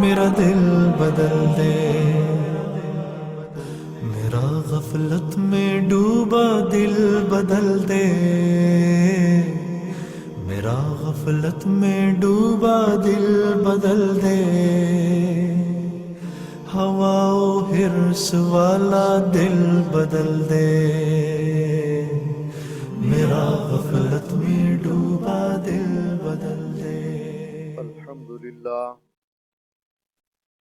میرا دل بدل دے، میرا غفلت میں ڈوبا دل بدل دے، میرا غفلت میں ڈوبا دل بدل دے، ہوا و حرص والا دل بدل دے، میرا غفلت میں ڈوبا دل بدل دے۔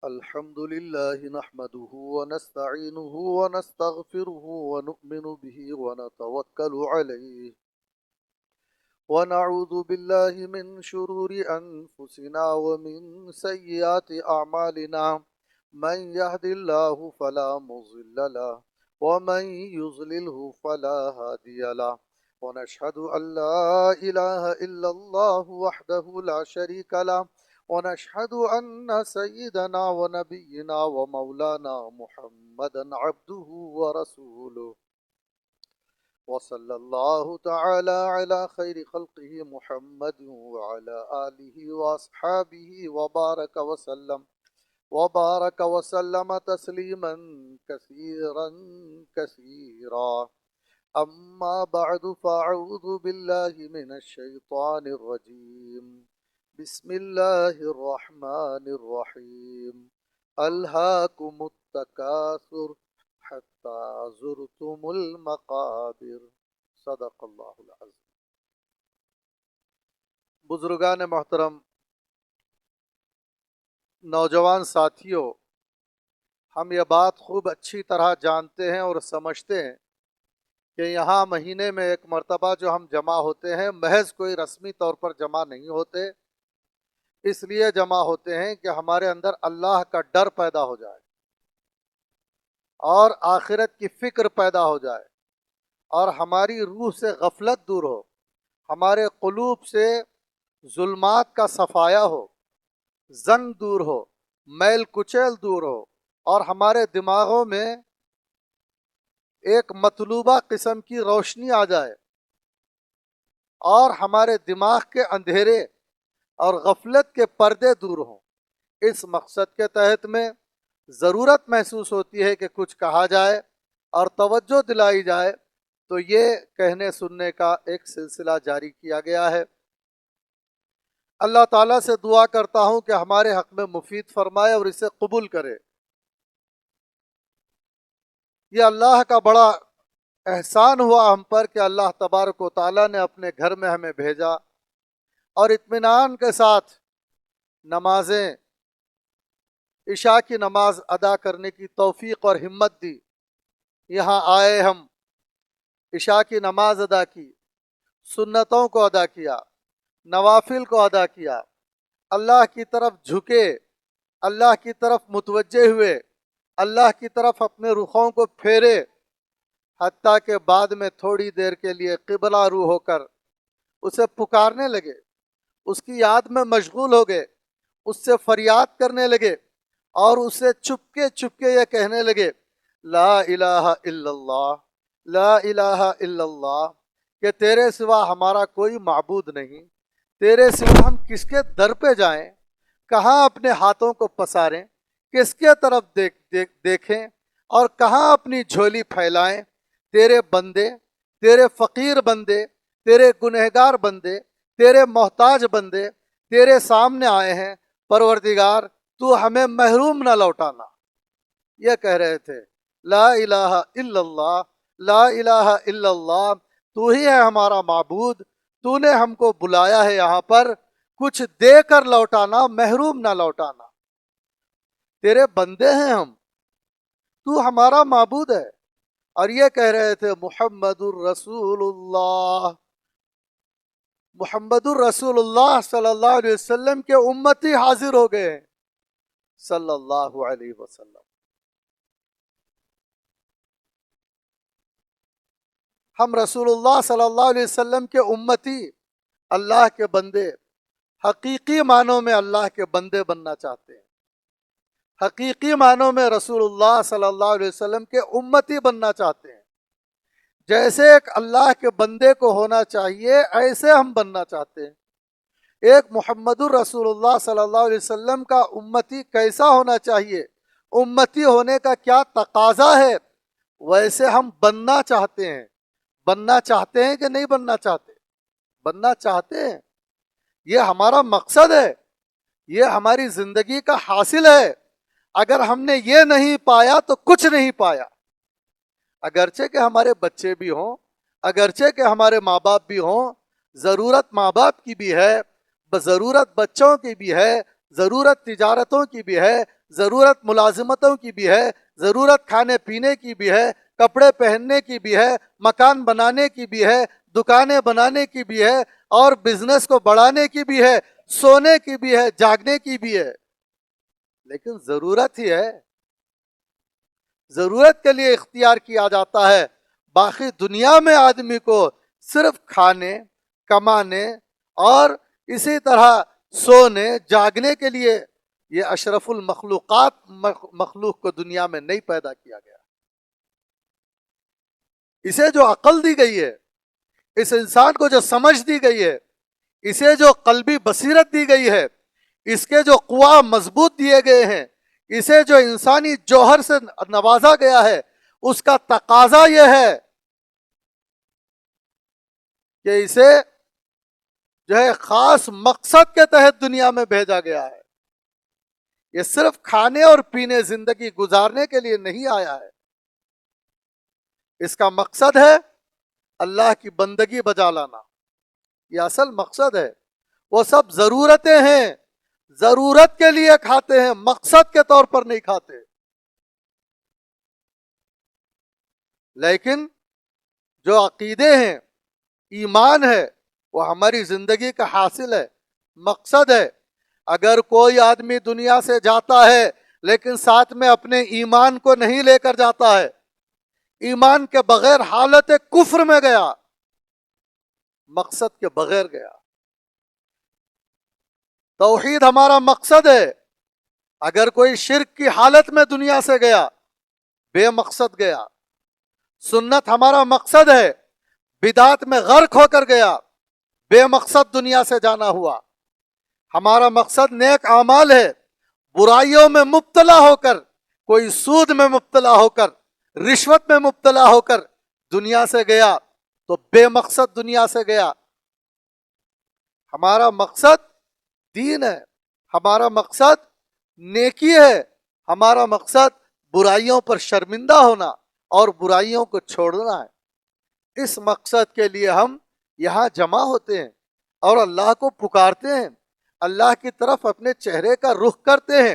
الحمد لله نحمده ونستعينه ونستغفره ونؤمن به ونتوكل عليه ونعوذ بالله من شرور أنفسنا ومن سيئات أعمالنا، من يهد الله فلا مضل له ومن يضلله فلا هادي له، ونشهد أن لا إله إلا الله وحده لا شريك له، ونشهد أن سيدنا ونبينا ومولانا محمدا عبده ورسوله، وصلى الله تعالى على خير خلقه محمد وعلى آله وأصحابه وبارك وسلم تسليما كثيرا كثيرا. أما بعد، فأعوذ بالله من الشيطان الرجيم. بسم الله الرحمن الرحيم. ألهاكم التكاثر حتى زرتم المقابر. صدق اللہ العظیم. بزرگان محترم، نوجوان ساتھیوں، ہم یہ بات خوب اچھی طرح جانتے ہیں اور سمجھتے ہیں کہ یہاں مہینے میں ایک مرتبہ جو ہم جمع ہوتے ہیں، محض کوئی رسمی طور پر جمع نہیں ہوتے، اس لیے جمع ہوتے ہیں کہ ہمارے اندر اللہ کا ڈر پیدا ہو جائے اور آخرت کی فکر پیدا ہو جائے اور ہماری روح سے غفلت دور ہو، ہمارے قلوب سے ظلمات کا صفایا ہو، زنگ دور ہو، میل کچیل دور ہو، اور ہمارے دماغوں میں ایک مطلوبہ قسم کی روشنی آ جائے اور ہمارے دماغ کے اندھیرے اور غفلت کے پردے دور ہوں۔ اس مقصد کے تحت میں ضرورت محسوس ہوتی ہے کہ کچھ کہا جائے اور توجہ دلائی جائے، تو یہ کہنے سننے کا ایک سلسلہ جاری کیا گیا ہے۔ اللہ تعالیٰ سے دعا کرتا ہوں کہ ہمارے حق میں مفید فرمائے اور اسے قبول کرے۔ یہ اللہ کا بڑا احسان ہوا ہم پر کہ اللہ تبارک و تعالیٰ نے اپنے گھر میں ہمیں بھیجا اور اطمینان کے ساتھ نمازیں، عشاء کی نماز ادا کرنے کی توفیق اور ہمت دی۔ یہاں آئے، ہم عشاء کی نماز ادا کی، سنتوں کو ادا کیا، نوافل کو ادا کیا، اللہ کی طرف جھکے، اللہ کی طرف متوجہ ہوئے، اللہ کی طرف اپنے رخوں کو پھیرے، حتیٰ کہ بعد میں تھوڑی دیر کے لیے قبلہ رو ہو کر اسے پکارنے لگے، اس کی یاد میں مشغول ہو گئے، اس سے فریاد کرنے لگے اور اسے چپکے چپکے یہ کہنے لگے، لا الہ الا اللہ، لا الہ الا اللہ، کہ تیرے سوا ہمارا کوئی معبود نہیں، تیرے سوا ہم کس کے در پہ جائیں، کہاں اپنے ہاتھوں کو پساریں، کس کے طرف دیکھیں اور کہاں اپنی جھولی پھیلائیں۔ تیرے بندے، تیرے فقیر بندے، تیرے گنہگار بندے، تیرے محتاج بندے تیرے سامنے آئے ہیں، پروردگار تو ہمیں محروم نہ لوٹانا۔ یہ کہہ رہے تھے، لا الہ الا اللہ، لا الہ الا اللہ، تو ہی ہے ہمارا معبود، تو نے ہم کو بلایا ہے یہاں پر، کچھ دے کر لوٹانا، محروم نہ لوٹانا۔ تیرے بندے ہیں ہم، تو ہمارا معبود ہے۔ اور یہ کہہ رہے تھے، محمد الرسول اللہ، محمد الرسول اللہ صلی اللہ علیہ وسلم کے امتی حاضر ہو گئے ہیں، صلی اللہ علیہ وسلم۔ ہم رسول اللہ صلی اللہ علیہ وسلم کے امتی، اللہ کے بندے، حقیقی معنوں میں اللہ کے بندے بننا چاہتے ہیں، حقیقی معنوں میں رسول اللہ صلی اللہ علیہ وسلم کے امتی بننا چاہتے ہیں۔ جیسے ایک اللہ کے بندے کو ہونا چاہیے، ایسے ہم بننا چاہتے ہیں۔ ایک محمد الرسول اللہ صلی اللہ علیہ وسلم کا امتی کیسا ہونا چاہیے، امتی ہونے کا کیا تقاضا ہے، ویسے ہم بننا چاہتے ہیں۔ بننا چاہتے ہیں کہ نہیں بننا چاہتے؟ بننا چاہتے ہیں۔ یہ ہمارا مقصد ہے، یہ ہماری زندگی کا حاصل ہے۔ اگر ہم نے یہ نہیں پایا تو کچھ نہیں پایا۔ اگرچہ کہ ہمارے بچے بھی ہوں، اگرچہ کہ ہمارے ماں باپ بھی ہوں، ضرورت ماں باپ کی بھی ہے، ضرورت بچوں کی بھی ہے، ضرورت تجارتوں کی بھی ہے، ضرورت ملازمتوں کی بھی ہے، ضرورت کھانے پینے کی بھی ہے، کپڑے پہننے کی بھی ہے، مکان بنانے کی بھی ہے، دکانیں بنانے کی بھی ہے، اور بزنس کو بڑھانے کی بھی ہے، سونے کی بھی ہے، جاگنے کی بھی ہے۔ لیکن ضرورت ہی ہے، ضرورت کے لیے اختیار کیا جاتا ہے۔ باقی دنیا میں آدمی کو صرف کھانے، کمانے اور اسی طرح سونے جاگنے کے لیے یہ اشرف المخلوقات مخلوق کو دنیا میں نہیں پیدا کیا گیا۔ اسے جو عقل دی گئی ہے، اس انسان کو جو سمجھ دی گئی ہے، اسے جو قلبی بصیرت دی گئی ہے، اس کے جو قوا مضبوط دیے گئے ہیں، اسے جو انسانی جوہر سے نوازا گیا ہے، اس کا تقاضا یہ ہے کہ اسے جو ہے خاص مقصد کے تحت دنیا میں بھیجا گیا ہے۔ یہ صرف کھانے اور پینے زندگی گزارنے کے لیے نہیں آیا ہے۔ اس کا مقصد ہے اللہ کی بندگی بجا لانا، یہ اصل مقصد ہے۔ وہ سب ضرورتیں ہیں، ضرورت کے لیے کھاتے ہیں، مقصد کے طور پر نہیں کھاتے۔ لیکن جو عقیدے ہیں، ایمان ہے، وہ ہماری زندگی کا حاصل ہے، مقصد ہے۔ اگر کوئی آدمی دنیا سے جاتا ہے لیکن ساتھ میں اپنے ایمان کو نہیں لے کر جاتا ہے، ایمان کے بغیر حالت کفر میں گیا، مقصد کے بغیر گیا۔ توحید ہمارا مقصد ہے۔ اگر کوئی شرک کی حالت میں دنیا سے گیا، بے مقصد گیا۔ سنت ہمارا مقصد ہے، بدعت میں غرق ہو کر گیا، بے مقصد دنیا سے جانا ہوا۔ ہمارا مقصد نیک اعمال ہے، برائیوں میں مبتلا ہو کر، کوئی سود میں مبتلا ہو کر، رشوت میں مبتلا ہو کر دنیا سے گیا تو بے مقصد دنیا سے گیا۔ ہمارا مقصد دین ہے، ہمارا مقصد نیکی ہے، ہمارا مقصد برائیوں پر شرمندہ ہونا اور برائیوں کو چھوڑنا ہے۔ اس مقصد کے لیے ہم یہاں جمع ہوتے ہیں اور اللہ کو پکارتے ہیں، اللہ کی طرف اپنے چہرے کا رخ کرتے ہیں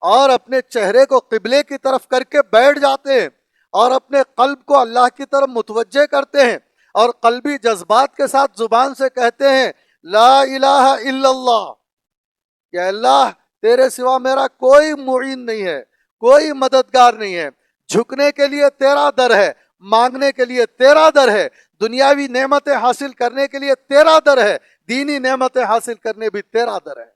اور اپنے چہرے کو قبلے کی طرف کر کے بیٹھ جاتے ہیں اور اپنے قلب کو اللہ کی طرف متوجہ کرتے ہیں اور قلبی جذبات کے ساتھ زبان سے کہتے ہیں لا الہ الا اللہ، کہ اللہ تیرے سوا میرا کوئی معین نہیں ہے، کوئی مددگار نہیں ہے، جھکنے کے لیے تیرا در ہے، مانگنے کے لیے تیرا در ہے، دنیاوی نعمتیں حاصل کرنے کے لیے تیرا در ہے، دینی نعمتیں حاصل کرنے بھی تیرا در ہے۔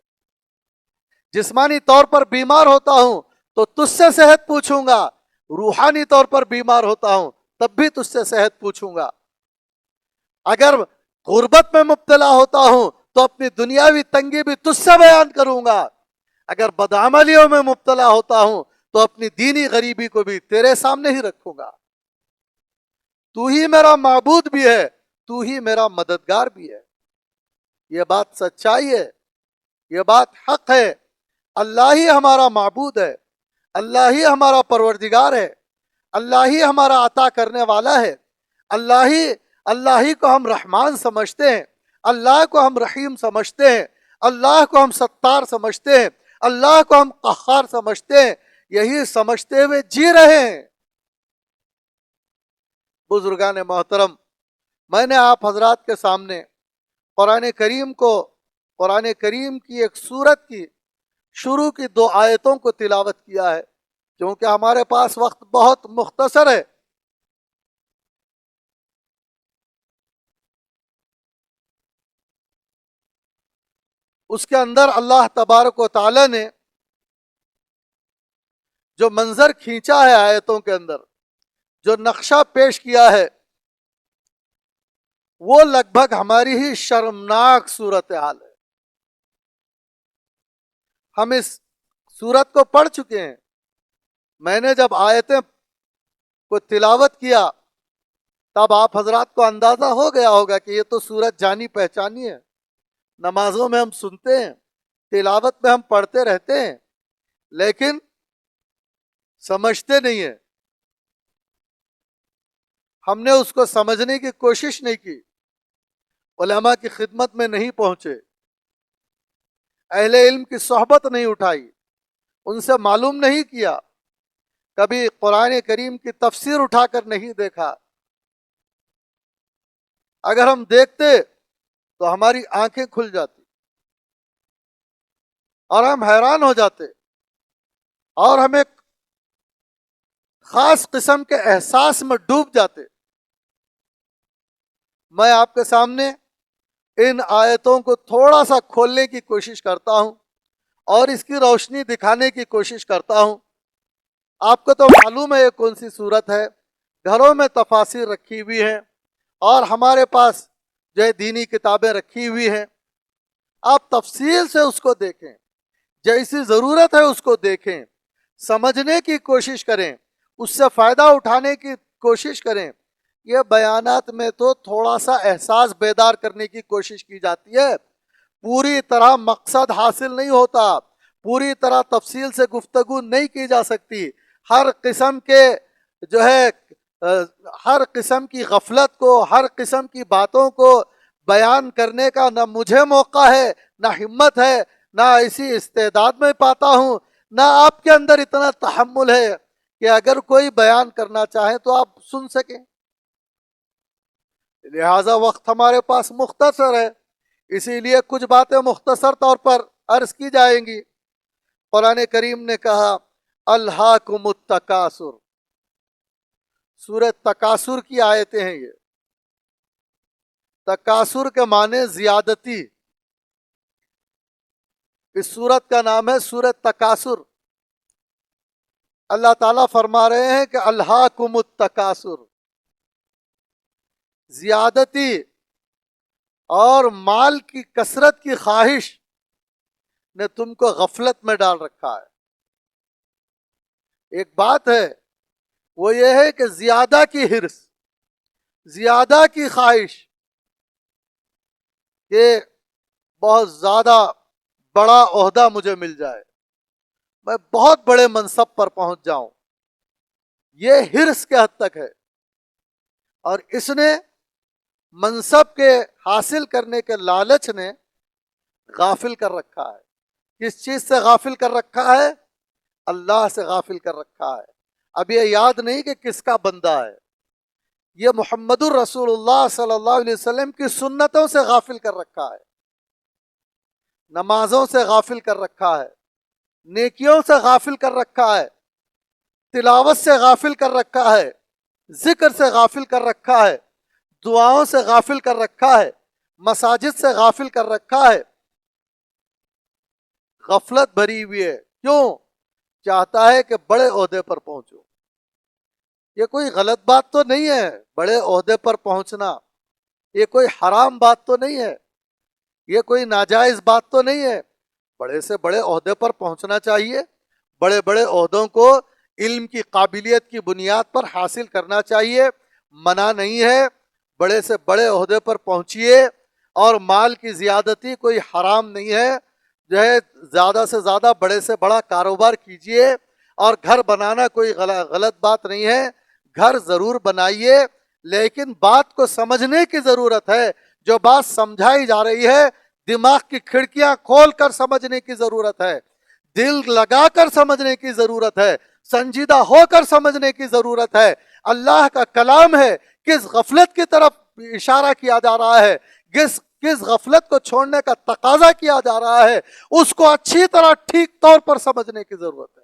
جسمانی طور پر بیمار ہوتا ہوں تو تجھ سے صحت پوچھوں گا، روحانی طور پر بیمار ہوتا ہوں تب بھی تجھ سے صحت پوچھوں گا۔ اگر غربت میں مبتلا ہوتا ہوں تو اپنی دنیاوی تنگی بھی تجھ سے بیان کروں گا، اگر بدعملیوں میں مبتلا ہوتا ہوں تو اپنی دینی غریبی کو بھی تیرے سامنے ہی رکھوں گا۔ تو ہی میرا معبود بھی ہے، تو ہی میرا مددگار بھی ہے۔ یہ بات سچائی ہے، یہ بات حق ہے۔ اللہ ہی ہمارا معبود ہے، اللہ ہی ہمارا پروردگار ہے، اللہ ہی ہمارا عطا کرنے والا ہے، اللہ ہی کو ہم رحمان سمجھتے ہیں، اللہ کو ہم رحیم سمجھتے ہیں، اللہ کو ہم ستار سمجھتے ہیں، اللہ کو ہم قہار سمجھتے ہیں، یہی سمجھتے ہوئے جی رہے ہیں۔ بزرگان محترم، میں نے آپ حضرات کے سامنے قرآن کریم کی ایک سورت کی شروع کی 2 آیتوں کو تلاوت کیا ہے، کیونکہ ہمارے پاس وقت بہت مختصر ہے۔ اس کے اندر اللہ تبارک و تعالی نے جو منظر کھینچا ہے، آیتوں کے اندر جو نقشہ پیش کیا ہے، وہ لگ بھگ ہماری ہی شرمناک صورتحال ہے۔ ہم اس سورت کو پڑھ چکے ہیں. میں نے جب آیتیں کو تلاوت کیا تب آپ حضرات کو اندازہ ہو گیا ہوگا کہ یہ تو سورت جانی پہچانی ہے. نمازوں میں ہم سنتے ہیں، تلاوت میں ہم پڑھتے رہتے ہیں، لیکن سمجھتے نہیں ہیں. ہم نے اس کو سمجھنے کی کوشش نہیں کی، علماء کی خدمت میں نہیں پہنچے، اہل علم کی صحبت نہیں اٹھائی، ان سے معلوم نہیں کیا، کبھی قرآن کریم کی تفسیر اٹھا کر نہیں دیکھا. اگر ہم دیکھتے تو ہماری آنکھیں کھل جاتی اور ہم حیران ہو جاتے اور ہم ایک خاص قسم کے احساس میں ڈوب جاتے. میں آپ کے سامنے ان آیتوں کو تھوڑا سا کھولنے کی کوشش کرتا ہوں اور اس کی روشنی دکھانے کی کوشش کرتا ہوں. آپ کو تو معلوم ہے یہ کون سی صورت ہے، گھروں میں تفاسیر رکھی ہوئی ہیں اور ہمارے پاس جو ہے دینی کتابیں رکھی ہوئی ہیں. آپ تفصیل سے اس کو دیکھیں، جیسی ضرورت ہے اس کو دیکھیں، سمجھنے کی کوشش کریں، اس سے فائدہ اٹھانے کی کوشش کریں. یہ بیانات میں تو تھوڑا سا احساس بیدار کرنے کی کوشش کی جاتی ہے، پوری طرح مقصد حاصل نہیں ہوتا، پوری طرح تفصیل سے گفتگو نہیں کی جا سکتی. ہر قسم کے جو ہے ہر قسم کی غفلت کو، ہر قسم کی باتوں کو بیان کرنے کا نہ مجھے موقع ہے، نہ ہمت ہے، نہ ایسی استعداد میں پاتا ہوں، نہ آپ کے اندر اتنا تحمل ہے کہ اگر کوئی بیان کرنا چاہے تو آپ سن سکیں. لہذا وقت ہمارے پاس مختصر ہے، اسی لیے کچھ باتیں مختصر طور پر عرض کی جائیں گی. قرآن کریم نے کہا الہاکم التکاثر، سورۃ تکاثر کی آیتیں ہیں یہ. تکاثر کے معنی زیادتی، اس سورت کا نام ہے سورۃ تکاثر. اللہ تعالیٰ فرما رہے ہیں کہ الہاکم التکاثر، زیادتی اور مال کی کثرت کی خواہش نے تم کو غفلت میں ڈال رکھا ہے. ایک بات ہے وہ یہ ہے کہ زیادہ کی حرص، زیادہ کی خواہش کہ بہت زیادہ بڑا عہدہ مجھے مل جائے، میں بہت بڑے منصب پر پہنچ جاؤں، یہ حرص کے حد تک ہے. اور اس نے منصب کے حاصل کرنے کے لالچ نے غافل کر رکھا ہے. کس چیز سے غافل کر رکھا ہے؟ اللہ سے غافل کر رکھا ہے. اب یہ یاد نہیں کہ کس کا بندہ ہے، یہ محمد الرسول اللہ صلی اللہ علیہ وسلم کی سنتوں سے غافل کر رکھا ہے، نمازوں سے غافل کر رکھا ہے، نیکیوں سے غافل کر رکھا ہے، تلاوت سے غافل کر رکھا ہے، ذکر سے غافل کر رکھا ہے، دعاؤں سے غافل کر رکھا ہے، مساجد سے غافل کر رکھا ہے. غفلت بھری ہوئی ہے. کیوں؟ چاہتا ہے کہ بڑے عہدے پر پہنچو. یہ کوئی غلط بات تو نہیں ہے، بڑے عہدے پر پہنچنا یہ کوئی حرام بات تو نہیں ہے، یہ کوئی ناجائز بات تو نہیں ہے. بڑے سے بڑے عہدے پر پہنچنا چاہیے، بڑے بڑے عہدوں کو علم کی قابلیت کی بنیاد پر حاصل کرنا چاہیے، منع نہیں ہے. بڑے سے بڑے عہدے پر پہنچیے، اور مال کی زیادتی کوئی حرام نہیں ہے. جو ہے زیادہ سے زیادہ بڑے سے بڑا کاروبار کیجیے، اور گھر بنانا کوئی غلط بات نہیں ہے، گھر ضرور بنائیے، لیکن بات کو سمجھنے کی ضرورت ہے. جو بات سمجھائی جا رہی ہے دماغ کی کھڑکیاں کھول کر سمجھنے کی ضرورت ہے، دل لگا کر سمجھنے کی ضرورت ہے، سنجیدہ ہو کر سمجھنے کی ضرورت ہے. اللہ کا کلام ہے، کس غفلت کی طرف اشارہ کیا جا رہا ہے، کس غفلت کو چھوڑنے کا تقاضا کیا جا رہا ہے، اس کو اچھی طرح ٹھیک طور پر سمجھنے کی ضرورت ہے.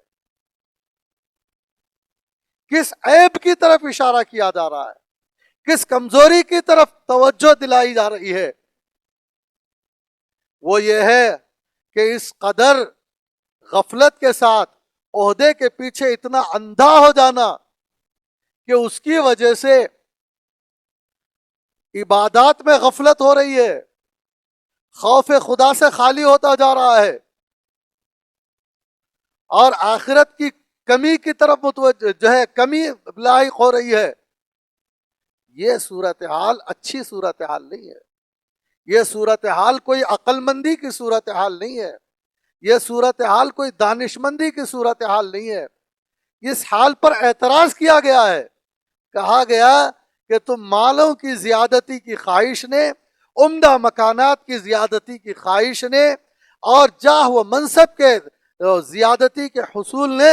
کس عیب کی طرف اشارہ کیا جا رہا ہے، کس کمزوری کی طرف توجہ دلائی جا رہی ہے. وہ یہ ہے کہ اس قدر غفلت کے ساتھ عہدے کے پیچھے اتنا اندھا ہو جانا کہ اس کی وجہ سے عبادات میں غفلت ہو رہی ہے، خوف خدا سے خالی ہوتا جا رہا ہے. اور آخرت کی کمی کی طرف متوجہ جو ہے کمی لاحق ہو رہی ہے. یہ صورتحال اچھی صورتحال نہیں ہے. یہ صورتحال کوئی عقل مندی کی صورتحال نہیں ہے. یہ صورتحال کوئی دانشمندی کی صورتحال نہیں ہے. اس حال پر اعتراض کیا گیا ہے. کہا گیا کہ تم مالوں کی زیادتی کی خواہش نے، عمدہ مکانات کی زیادتی کی خواہش نے، اور جاہ و منصب کے زیادتی کے حصول نے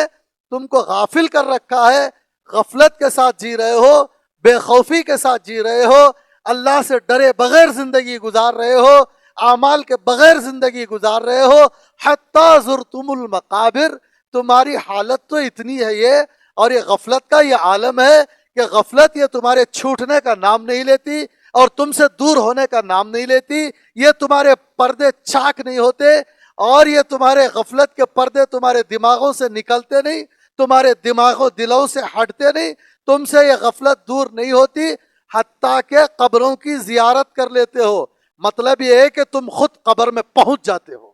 تم کو غافل کر رکھا ہے. غفلت کے ساتھ جی رہے ہو، بے خوفی کے ساتھ جی رہے ہو، اللہ سے ڈرے بغیر زندگی گزار رہے ہو، اعمال کے بغیر زندگی گزار رہے ہو. حتی زرتم المقابر، تمہاری حالت تو اتنی ہے یہ، اور یہ غفلت کا یہ عالم ہے کہ غفلت یہ تمہارے چھوٹنے کا نام نہیں لیتی اور تم سے دور ہونے کا نام نہیں لیتی. یہ تمہارے پردے چاک نہیں ہوتے، اور یہ تمہارے غفلت کے پردے تمہارے دماغوں سے نکلتے نہیں، تمہارے دماغوں دلوں سے ہٹتے نہیں، تم سے یہ غفلت دور نہیں ہوتی، حتیٰ کہ قبروں کی زیارت کر لیتے ہو. مطلب یہ ہے کہ تم خود قبر میں پہنچ جاتے ہو.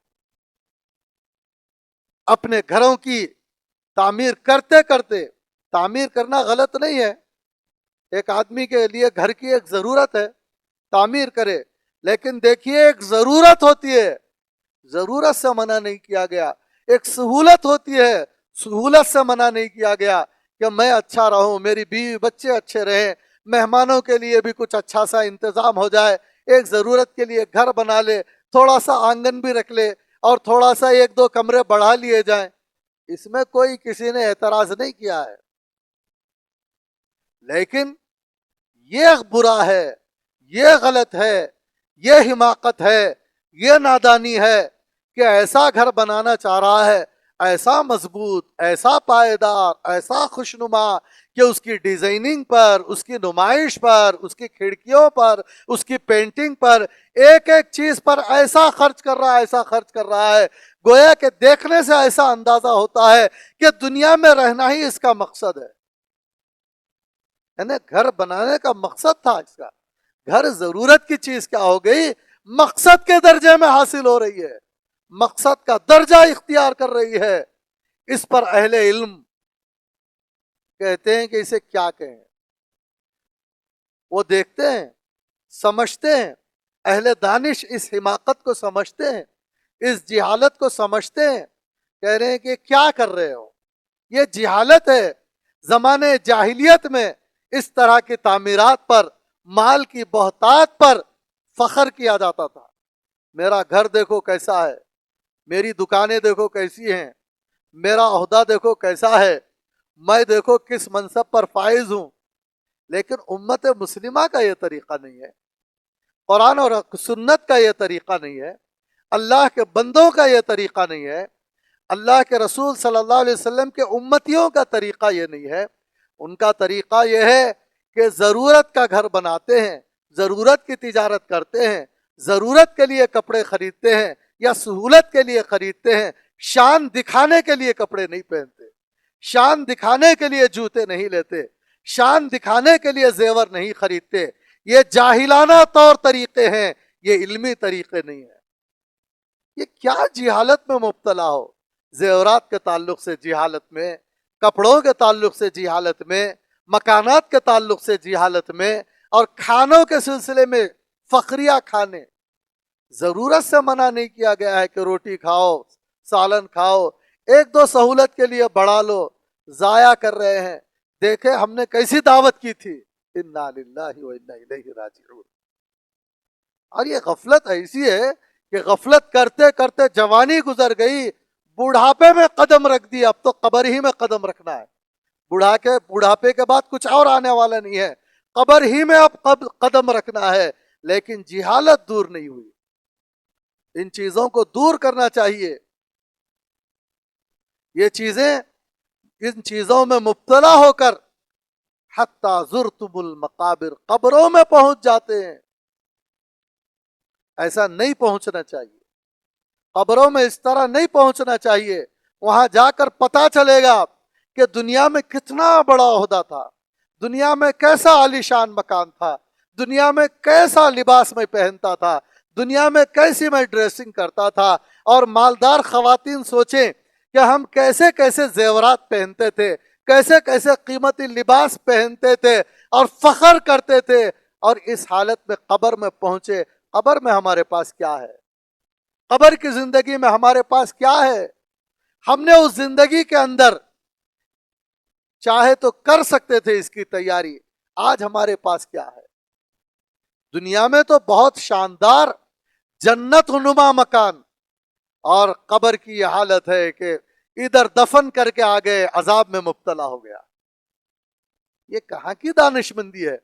اپنے گھروں کی تعمیر کرتے کرتے، تعمیر کرنا غلط نہیں ہے، ایک آدمی کے لیے گھر کی ایک ضرورت ہے، تعمیر کرے، لیکن دیکھیے ایک ضرورت ہوتی ہے، ضرورت سے منع نہیں کیا گیا. ایک سہولت ہوتی ہے، سہولت سے منع نہیں کیا گیا کہ میں اچھا رہوں، میری بیوی بچے اچھے رہیں، مہمانوں کے لیے بھی کچھ اچھا سا انتظام ہو جائے. ایک ضرورت کے لیے گھر بنا لے، تھوڑا سا آنگن بھی رکھ لے، اور تھوڑا سا ایک دو کمرے بڑھا لیے جائیں. اس میں کوئی کسی نے اعتراض نہیں کیا ہے. لیکن یہ برا ہے، یہ غلط ہے، یہ حماقت ہے، یہ نادانی ہے کہ ایسا گھر بنانا چاہ رہا ہے، ایسا مضبوط، ایسا پائیدار، ایسا خوشنما کہ اس کی ڈیزائننگ پر، اس کی نمائش پر، اس کی کھڑکیوں پر، اس کی پینٹنگ پر، ایک ایک چیز پر ایسا خرچ کر رہا ہے، ایسا خرچ کر رہا ہے، گویا کہ دیکھنے سے ایسا اندازہ ہوتا ہے کہ دنیا میں رہنا ہی اس کا مقصد ہے. یعنی گھر بنانے کا مقصد تھا اس کا، گھر ضرورت کی چیز کیا ہو گئی، مقصد کے درجے میں حاصل ہو رہی ہے، مقصد کا درجہ اختیار کر رہی ہے. اس پر اہل علم کہتے ہیں کہ اسے کیا کہیں. وہ دیکھتے ہیں، سمجھتے ہیں، اہل دانش اس حماقت کو سمجھتے ہیں، اس جہالت کو سمجھتے ہیں. کہہ رہے ہیں کہ کیا کر رہے ہو، یہ جہالت ہے. زمانے جاہلیت میں اس طرح کی تعمیرات پر، مال کی بہتات پر فخر کیا جاتا تھا. میرا گھر دیکھو کیسا ہے، میری دکانیں دیکھو کیسی ہیں، میرا عہدہ دیکھو کیسا ہے، میں دیکھو کس منصب پر فائز ہوں. لیکن امت مسلمہ کا یہ طریقہ نہیں ہے، قرآن اور سنت کا یہ طریقہ نہیں ہے، اللہ کے بندوں کا یہ طریقہ نہیں ہے، اللہ کے رسول صلی اللہ علیہ وسلم کے امتیوں کا طریقہ یہ نہیں ہے. ان کا طریقہ یہ ہے کہ ضرورت کا گھر بناتے ہیں، ضرورت کی تجارت کرتے ہیں، ضرورت کے لیے کپڑے خریدتے ہیں یا سہولت کے لیے خریدتے ہیں. شان دکھانے کے لیے کپڑے نہیں پہنتے، شان دکھانے کے لیے جوتے نہیں لیتے، شان دکھانے کے لیے زیور نہیں خریدتے. یہ جاہلانہ طور طریقے ہیں، یہ علمی طریقے نہیں ہیں. یہ کیا جہالت میں مبتلا ہو، زیورات کے تعلق سے جہالت میں، کپڑوں کے تعلق سے جہالت میں، مکانات کے تعلق سے جہالت میں، اور کھانوں کے سلسلے میں فخریہ کھانے. ضرورت سے منع نہیں کیا گیا ہے کہ روٹی کھاؤ، سالن کھاؤ، ایک دو سہولت کے لیے بڑھا لو، ضائع کر رہے ہیں. دیکھیں ہم نے کیسی دعوت کی تھی، انا للہ و انا الیہ راجعون. اور یہ غفلت ایسی ہے کہ غفلت کرتے کرتے جوانی گزر گئی، بوڑھاپے میں قدم رکھ دی. اب تو قبر ہی میں قدم رکھنا ہے، بوڑھاپے کے بعد کچھ اور آنے والا نہیں ہے، قبر ہی میں اب قدم رکھنا ہے. لیکن جہالت دور نہیں ہوئی، ان چیزوں کو دور کرنا چاہیے. یہ چیزیں، ان چیزوں میں مبتلا ہو کر حتی زرتم المقابر، قبروں میں پہنچ جاتے ہیں. ایسا نہیں پہنچنا چاہیے، قبروں میں اس طرح نہیں پہنچنا چاہیے. وہاں جا کر پتا چلے گا کہ دنیا میں کتنا بڑا عہدہ تھا، دنیا میں کیسا عالیشان مکان تھا، دنیا میں کیسا لباس میں پہنتا تھا، دنیا میں کیسی میں ڈریسنگ کرتا تھا. اور مالدار خواتین سوچیں کہ ہم کیسے کیسے زیورات پہنتے تھے، کیسے کیسے قیمتی لباس پہنتے تھے اور فخر کرتے تھے، اور اس حالت میں قبر میں پہنچے۔ قبر میں ہمارے پاس کیا ہے؟ قبر کی زندگی میں ہمارے پاس کیا ہے؟ ہم نے اس زندگی کے اندر چاہے تو کر سکتے تھے اس کی تیاری، آج ہمارے پاس کیا ہے؟ دنیا میں تو بہت شاندار جنت نما مکان، اور قبر کی یہ حالت ہے کہ ادھر دفن کر کے آ گئے، عذاب میں مبتلا ہو گیا۔ یہ کہاں کی دانش مندی ہے؟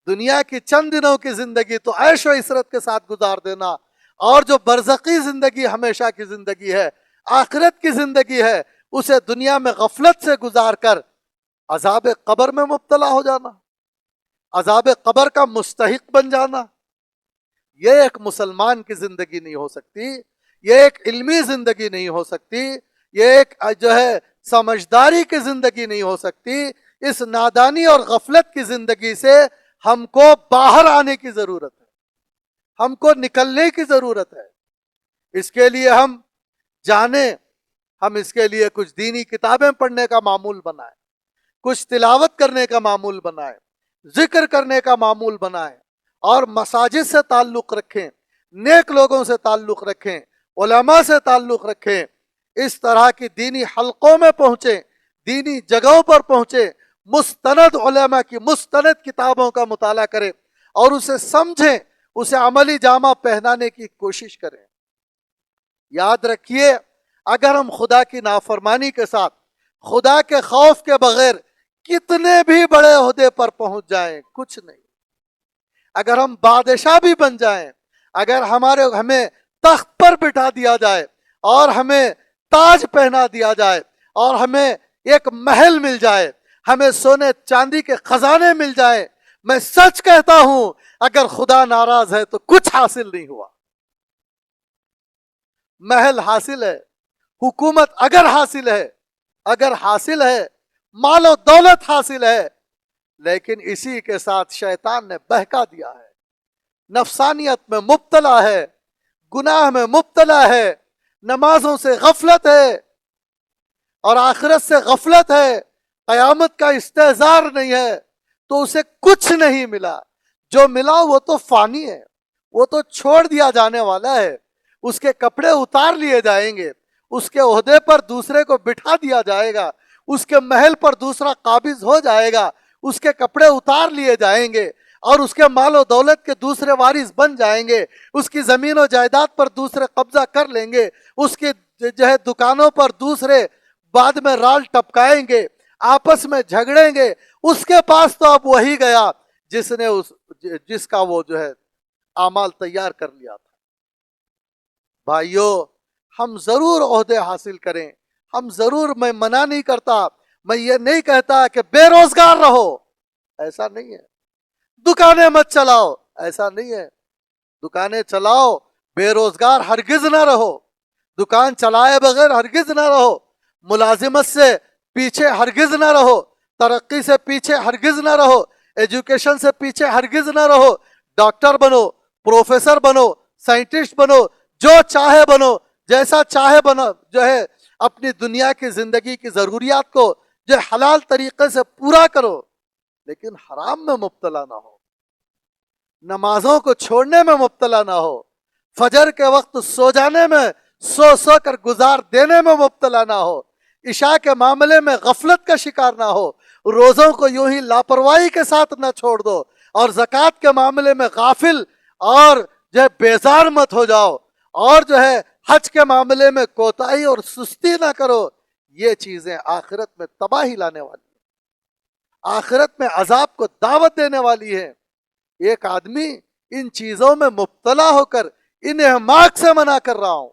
دنیا کی چند دنوں کی زندگی تو عیش و عشرت کے ساتھ گزار دینا، اور جو برزخی زندگی ہمیشہ کی زندگی ہے، آخرت کی زندگی ہے، اسے دنیا میں غفلت سے گزار کر عذاب قبر میں مبتلا ہو جانا، عذاب قبر کا مستحق بن جانا، یہ ایک مسلمان کی زندگی نہیں ہو سکتی، یہ ایک علمی زندگی نہیں ہو سکتی، یہ ایک جو ہے سمجھداری کی زندگی نہیں ہو سکتی۔ اس نادانی اور غفلت کی زندگی سے ہم کو باہر آنے کی ضرورت ہے، ہم کو نکلنے کی ضرورت ہے۔ اس کے لیے ہم جانیں، ہم اس کے لیے کچھ دینی کتابیں پڑھنے کا معمول بنائیں، کچھ تلاوت کرنے کا معمول بنائیں، ذکر کرنے کا معمول بنائیں، اور مساجد سے تعلق رکھیں، نیک لوگوں سے تعلق رکھیں، علماء سے تعلق رکھیں، اس طرح کی دینی حلقوں میں پہنچیں، دینی جگہوں پر پہنچیں، مستند علماء کی مستند کتابوں کا مطالعہ کریں اور اسے سمجھیں، اسے عملی جامہ پہنانے کی کوشش کریں۔ یاد رکھیے، اگر ہم خدا کی نافرمانی کے ساتھ، خدا کے خوف کے بغیر کتنے بھی بڑے عہدے پر پہنچ جائیں، کچھ نہیں۔ اگر ہم بادشاہ بھی بن جائیں، اگر ہمیں تخت پر بٹھا دیا جائے اور ہمیں تاج پہنا دیا جائے اور ہمیں ایک محل مل جائے، ہمیں سونے چاندی کے خزانے مل جائیں، میں سچ کہتا ہوں اگر خدا ناراض ہے تو کچھ حاصل نہیں ہوا۔ محل حاصل ہے، حکومت اگر حاصل ہے، مال و دولت حاصل ہے، لیکن اسی کے ساتھ شیطان نے بہکا دیا ہے، نفسانیت میں مبتلا ہے، گناہ میں مبتلا ہے، نمازوں سے غفلت ہے اور آخرت سے غفلت ہے، قیامت کا استحضار نہیں ہے، تو اسے کچھ نہیں ملا۔ جو ملا وہ تو فانی ہے، وہ تو چھوڑ دیا جانے والا ہے، اس کے کپڑے اتار لیے جائیں گے، اس کے عہدے پر دوسرے کو بٹھا دیا جائے گا، اس کے محل پر دوسرا قابض ہو جائے گا، اس کے کپڑے اتار لیے جائیں گے اور اس کے مال و دولت کے دوسرے وارث بن جائیں گے، اس کی زمین و جائیداد پر دوسرے قبضہ کر لیں گے، اس کی جو ہے دکانوں پر دوسرے بعد میں رال ٹپکائیں گے، آپس میں جھگڑیں گے۔ اس کے پاس تو اب وہی گیا جس کا وہ جو ہے اعمال تیار کر لیا تھا۔ بھائیو، ہم ضرور عہدے حاصل کریں، ہم ضرور، میں منع نہیں کرتا، میں یہ نہیں کہتا کہ بے روزگار رہو، ایسا نہیں ہے۔ دکانیں مت چلاؤ، ایسا نہیں ہے۔ دکانیں چلاؤ، بے روزگار ہرگز نہ رہو، دکان چلائے بغیر ہرگز نہ رہو، ملازمت سے پیچھے ہرگز نہ رہو، ترقی سے پیچھے ہرگز نہ رہو، ایجوکیشن سے پیچھے ہرگز نہ رہو، ڈاکٹر بنو، پروفیسر بنو، سائنٹسٹ بنو، جو چاہے بنو، جیسا چاہے بنو، جو ہے اپنی دنیا کی زندگی کی ضروریات کو جو حلال طریقے سے پورا کرو، لیکن حرام میں مبتلا نہ ہو، نمازوں کو چھوڑنے میں مبتلا نہ ہو، فجر کے وقت سو جانے میں، سو کر گزار دینے میں مبتلا نہ ہو، عشاء کے معاملے میں غفلت کا شکار نہ ہو، روزوں کو یوں ہی لاپرواہی کے ساتھ نہ چھوڑ دو، اور زکوٰۃ کے معاملے میں غافل اور جو ہے بیزار مت ہو جاؤ، اور جو ہے حج کے معاملے میں کوتاہی اور سستی نہ کرو۔ یہ چیزیں آخرت میں تباہی لانے والی ہیں، آخرت میں عذاب کو دعوت دینے والی ہے۔ ایک آدمی ان چیزوں میں مبتلا ہو کر انہیں احماق سے منع کر رہا ہوں،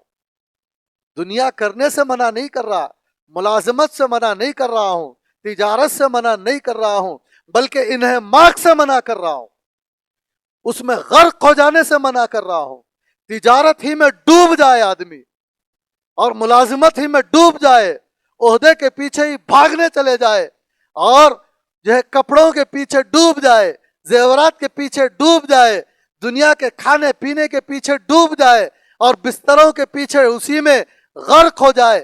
دنیا کرنے سے منع نہیں کر رہا، ملازمت سے منع نہیں کر رہا ہوں، تجارت سے منع نہیں کر رہا ہوں، بلکہ انہیں مارک سے منع کر رہا ہوں، اس میں غرق ہو جانے سے منع کر رہا ہوں۔ تجارت ہی میں ڈوب جائے آدمی، اور ملازمت ہی میں ڈوب جائے، عہدے کے پیچھے ہی بھاگنے چلے جائے، اور جو ہے کپڑوں کے پیچھے ڈوب جائے، زیورات کے پیچھے ڈوب جائے، دنیا کے کھانے پینے کے پیچھے ڈوب جائے، اور بستروں کے پیچھے اسی میں غرق ہو جائے،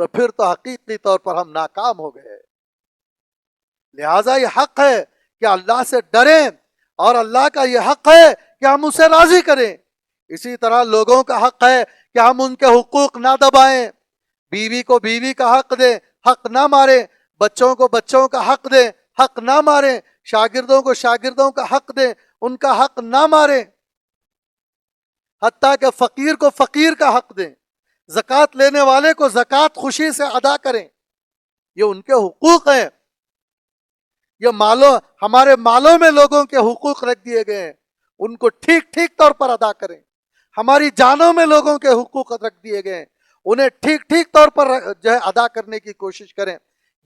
تو پھر تو حقیقی طور پر ہم ناکام ہو گئے. لہٰذا یہ حق ہے کہ اللہ سے ڈریں اور اللہ کا یہ حق ہے کہ ہم اسے راضی کریں. اسی طرح لوگوں کا حق ہے کہ ہم ان کے حقوق نہ دبائیں. بیوی کو بیوی کا حق دیں، حق نہ ماریں. بچوں کو بچوں کا حق دیں، حق نہ ماریں. شاگردوں کو شاگردوں کا حق دیں، ان کا حق نہ ماریں. حتیٰ کہ فقیر کو فقیر کا حق دیں. زکوٰۃ لینے والے کو زکوٰۃ خوشی سے ادا کریں. یہ ان کے حقوق ہیں. یہ ہمارے مالوں میں لوگوں کے حقوق رکھ دیے گئے ہیں، ان کو ٹھیک ٹھیک طور پر ادا کریں. ہماری جانوں میں لوگوں کے حقوق رکھ دیے گئے ہیں، انہیں ٹھیک ٹھیک طور پر جو ہے ادا کرنے کی کوشش کریں.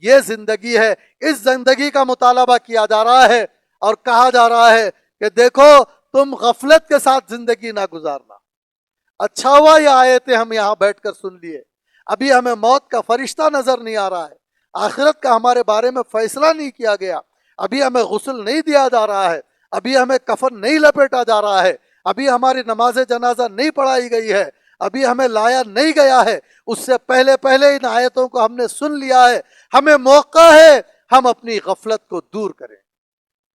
یہ زندگی ہے. اس زندگی کا مطالبہ کیا جا رہا ہے اور کہا جا رہا ہے کہ دیکھو تم غفلت کے ساتھ زندگی نہ گزارنا. اچھا ہوا یہ آیتیں ہم یہاں بیٹھ کر سن لیے. ابھی ہمیں موت کا فرشتہ نظر نہیں آ رہا ہے، آخرت کا ہمارے بارے میں فیصلہ نہیں کیا گیا، ابھی ہمیں غسل نہیں دیا جا رہا ہے، ابھی ہمیں کفن نہیں لپیٹا جا رہا ہے، ابھی ہماری نماز جنازہ نہیں پڑھائی گئی ہے، ابھی ہمیں لایا نہیں گیا ہے. اس سے پہلے پہلے ان آیتوں کو ہم نے سن لیا ہے. ہمیں موقع ہے ہم اپنی غفلت کو دور کریں.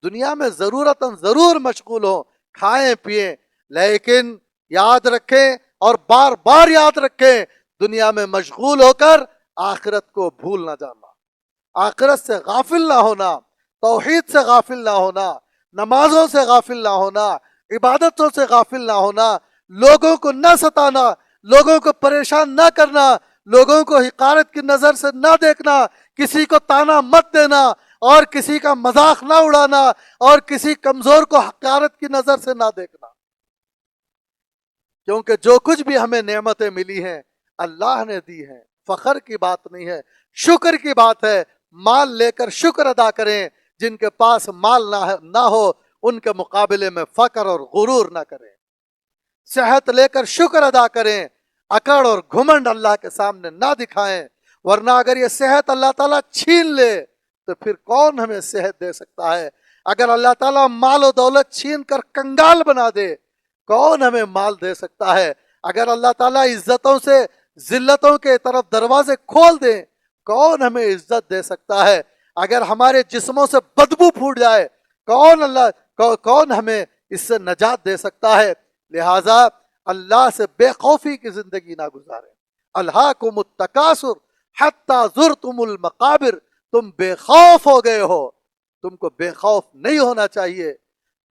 دنیا میں ضرورتاً ضرور مشغول ہوں، کھائیں پئیں، لیکن یاد رکھیں اور بار بار یاد رکھیں، دنیا میں مشغول ہو کر آخرت کو بھول نہ جانا، آخرت سے غافل نہ ہونا، توحید سے غافل نہ ہونا، نمازوں سے غافل نہ ہونا، عبادتوں سے غافل نہ ہونا، لوگوں کو نہ ستانا، لوگوں کو پریشان نہ کرنا، لوگوں کو حقارت کی نظر سے نہ دیکھنا، کسی کو تانا مت دینا اور کسی کا مذاق نہ اڑانا اور کسی کمزور کو حقارت کی نظر سے نہ دیکھنا. کیونکہ جو کچھ بھی ہمیں نعمتیں ملی ہیں اللہ نے دی ہیں. فخر کی بات نہیں ہے، شکر کی بات ہے. مال لے کر شکر ادا کریں. جن کے پاس مال نہ ہو ان کے مقابلے میں فخر اور غرور نہ کریں. صحت لے کر شکر ادا کریں، اکڑ اور گھمنڈ اللہ کے سامنے نہ دکھائیں. ورنہ اگر یہ صحت اللہ تعالیٰ چھین لے تو پھر کون ہمیں صحت دے سکتا ہے؟ اگر اللہ تعالیٰ مال و دولت چھین کر کنگال بنا دے کون ہمیں مال دے سکتا ہے؟ اگر اللہ تعالیٰ عزتوں سے ذلتوں کے طرف دروازے کھول دے کون ہمیں عزت دے سکتا ہے؟ اگر ہمارے جسموں سے بدبو پھوٹ جائے کون ہمیں اس سے نجات دے سکتا ہے؟ لہٰذا اللہ سے بے خوفی کی زندگی نہ گزاریں. الہاکم التکاثر حتی زرتم المقابر. تم بے خوف ہو گئے ہو، تم کو بے خوف نہیں ہونا چاہیے.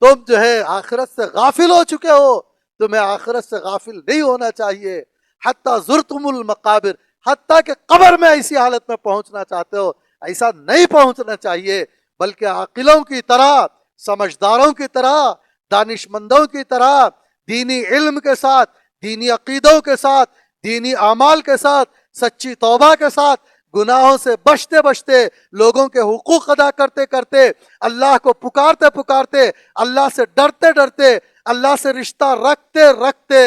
تم جو ہے آخرت سے غافل ہو چکے ہو، تمہیں آخرت سے غافل نہیں ہونا چاہیے. حتی زرتم المقابر، حتیٰ کہ قبر میں ایسی حالت میں پہنچنا چاہتے ہو، ایسا نہیں پہنچنا چاہیے. بلکہ عاقلوں کی طرح، سمجھداروں کی طرح، دانشمندوں کی طرح، دینی علم کے ساتھ، دینی عقیدوں کے ساتھ، دینی اعمال کے ساتھ، سچی توبہ کے ساتھ، گناہوں سے بچتے بچتے، لوگوں کے حقوق ادا کرتے کرتے، اللہ کو پکارتے پکارتے، اللہ سے ڈرتے ڈرتے، اللہ سے رشتہ رکھتے رکھتے،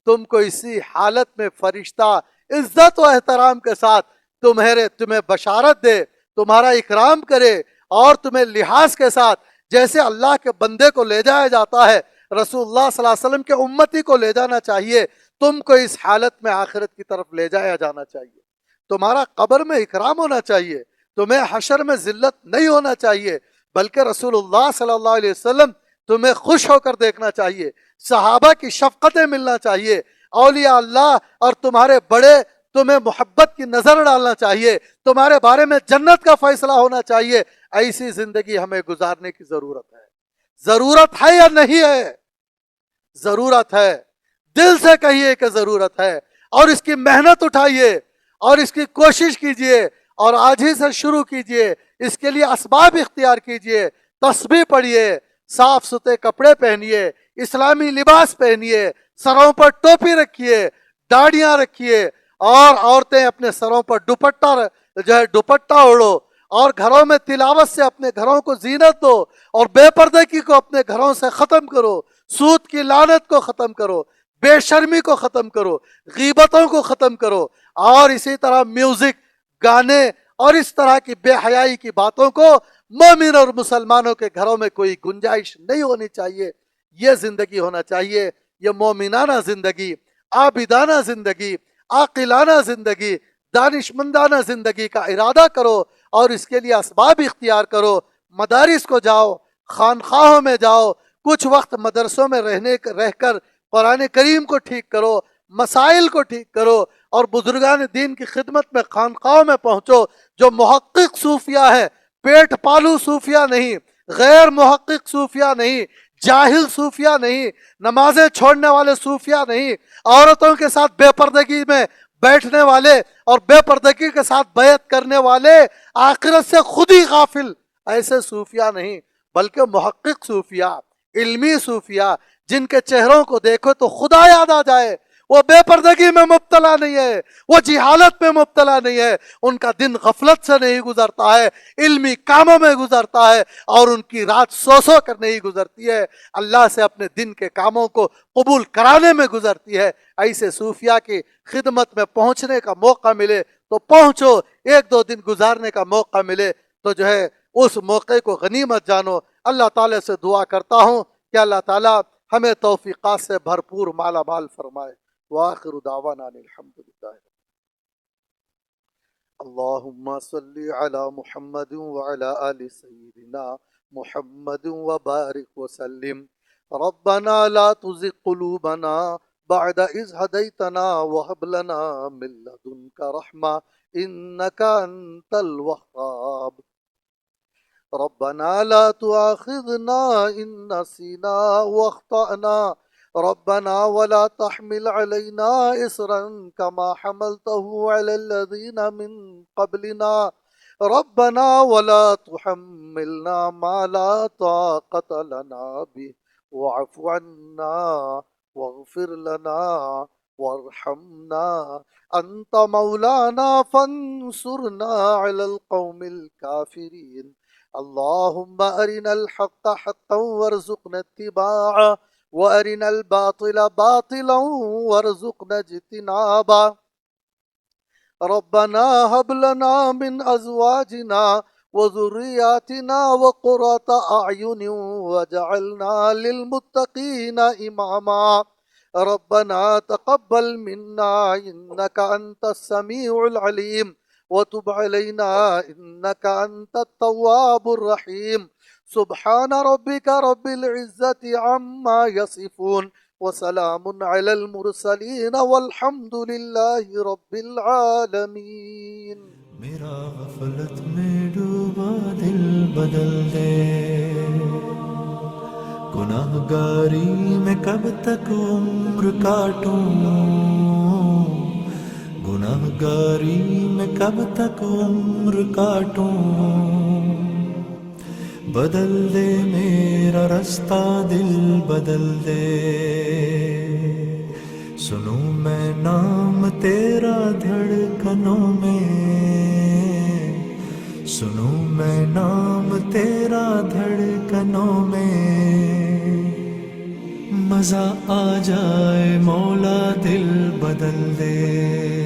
تم کو اسی حالت میں فرشتہ عزت و احترام کے ساتھ تمہیں بشارت دے، تمہارا اکرام کرے اور تمہیں لحاظ کے ساتھ جیسے اللہ کے بندے کو لے جایا جاتا ہے، رسول اللہ صلی اللہ علیہ وسلم کے امتی کو لے جانا چاہیے. تم کو اس حالت میں آخرت کی طرف لے جایا جانا چاہیے. تمہارا قبر میں اکرام ہونا چاہیے، تمہیں حشر میں ذلت نہیں ہونا چاہیے، بلکہ رسول اللہ صلی اللہ علیہ وسلم تمہیں خوش ہو کر دیکھنا چاہیے، صحابہ کی شفقتیں ملنا چاہیے، اولیاء اللہ اور تمہارے بڑے تمہیں محبت کی نظر ڈالنا چاہیے، تمہارے بارے میں جنت کا فیصلہ ہونا چاہیے. ایسی زندگی ہمیں گزارنے کی ضرورت ہے. ضرورت ہے یا نہیں ہے؟ ضرورت ہے. دل سے کہیے کہ ضرورت ہے اور اس کی محنت اٹھائیے اور اس کی کوشش کیجئے اور آج ہی سے شروع کیجئے. اس کے لیے اسباب اختیار کیجئے. تسبیح پڑھیے، صاف ستھرے کپڑے پہنیے، اسلامی لباس پہنیے، سروں پر ٹوپی رکھیے، داڑیاں رکھیے اور عورتیں اپنے سروں پر دوپٹہ اوڑھو اور گھروں میں تلاوت سے اپنے گھروں کو زینت دو اور بے پردگی کو اپنے گھروں سے ختم کرو، سود کی لعنت کو ختم کرو، بے شرمی کو ختم کرو، غیبتوں کو ختم کرو اور اسی طرح میوزک، گانے اور اس طرح کی بے حیائی کی باتوں کو مومن اور مسلمانوں کے گھروں میں کوئی گنجائش نہیں ہونی چاہیے. یہ زندگی ہونا چاہیے، یہ مومنانہ زندگی، عابدانہ زندگی، عاقلانہ زندگی، دانشمندانہ زندگی کا ارادہ کرو اور اس کے لیے اسباب اختیار کرو. مدارس کو جاؤ، خانخواہوں میں جاؤ، کچھ وقت مدرسوں میں رہ کر قرآن کریم کو ٹھیک کرو، مسائل کو ٹھیک کرو، اور بزرگان دین کی خدمت میں خانقاہوں میں پہنچو. جو محقق صوفیہ ہے، پیٹ پالو صوفیہ نہیں، غیر محقق صوفیہ نہیں، جاہل صوفیہ نہیں، نمازیں چھوڑنے والے صوفیہ نہیں، عورتوں کے ساتھ بے پردگی میں بیٹھنے والے اور بے پردگی کے ساتھ بیعت کرنے والے، آخرت سے خود ہی غافل ایسے صوفیہ نہیں، بلکہ محقق صوفیہ، علمی صوفیہ، جن کے چہروں کو دیکھو تو خدا یاد آ جائے. وہ بے پردگی میں مبتلا نہیں ہے، وہ جہالت میں مبتلا نہیں ہے، ان کا دن غفلت سے نہیں گزرتا ہے، علمی کاموں میں گزرتا ہے، اور ان کی رات سو کر نہیں گزرتی ہے، اللہ سے اپنے دن کے کاموں کو قبول کرانے میں گزرتی ہے. ایسے صوفیہ کی خدمت میں پہنچنے کا موقع ملے تو پہنچو، ایک دو دن گزارنے کا موقع ملے تو جو ہے اس موقع کو غنیمت جانو. اللہ تعالیٰ سے دعا کرتا ہوں کہ اللہ تعالیٰ ہمیں توفیقات سے بھرپور مالا مال فرمائے. وآخر دعوانا الحمد للہ. اللہم صلی علی محمد وعلی آل سیدنا محمد وبارک وسلم. ربنا لا تزغ قلوبنا بعد اذ هديتنا وهب لنا من لدنك رحمة انك انت الوهاب. ربنا لا تؤاخذنا ان نسينا واخطأنا. ربنا ولا تحمل علينا إصرا كما حملته على الذين من قبلنا. ربنا ولا تحملنا ما لا طاقة لنا به واعف عنا واغفر لنا وارحمنا أنت مولانا فانصرنا على القوم الكافرين. اللهم أرنا الحق حقا وارزقنا اتباعه وَأَرِنَا الْبَاطِلَ بَاطِلًا وَارْزُقْنَا اجْتِنَابَهُ. رَبَّنَا هَبْ لَنَا مِنْ أَزْوَاجِنَا وَذُرِّيَّاتِنَا قُرَّةَ أَعْيُنٍ وَاجْعَلْنَا لِلْمُتَّقِينَ إِمَامًا. رَبَّنَا تَقَبَّلْ مِنَّا إِنَّكَ أَنْتَ السَّمِيعُ الْعَلِيمُ وَتُبْ عَلَيْنَا إِنَّكَ أَنْتَ التَّوَّابُ الرَّحِيمُ. سبحان ربك رب العزة عما يصفون وسلام على المرسلين والحمد لله رب العالمين. میرا غفلت میں ڈوبا دل بدل دے، گناہ گاری میں کب تک عمر کاٹوں، گناہ گاری میں کب تک عمر کاٹوں. بدل دے میرا رستہ دل بدل دے، سنوں میں نام تیرا دھڑکنوں میں، سنوں میں نام تیرا دھڑکنوں میں. مزہ آ جائے مولا دل بدل دے.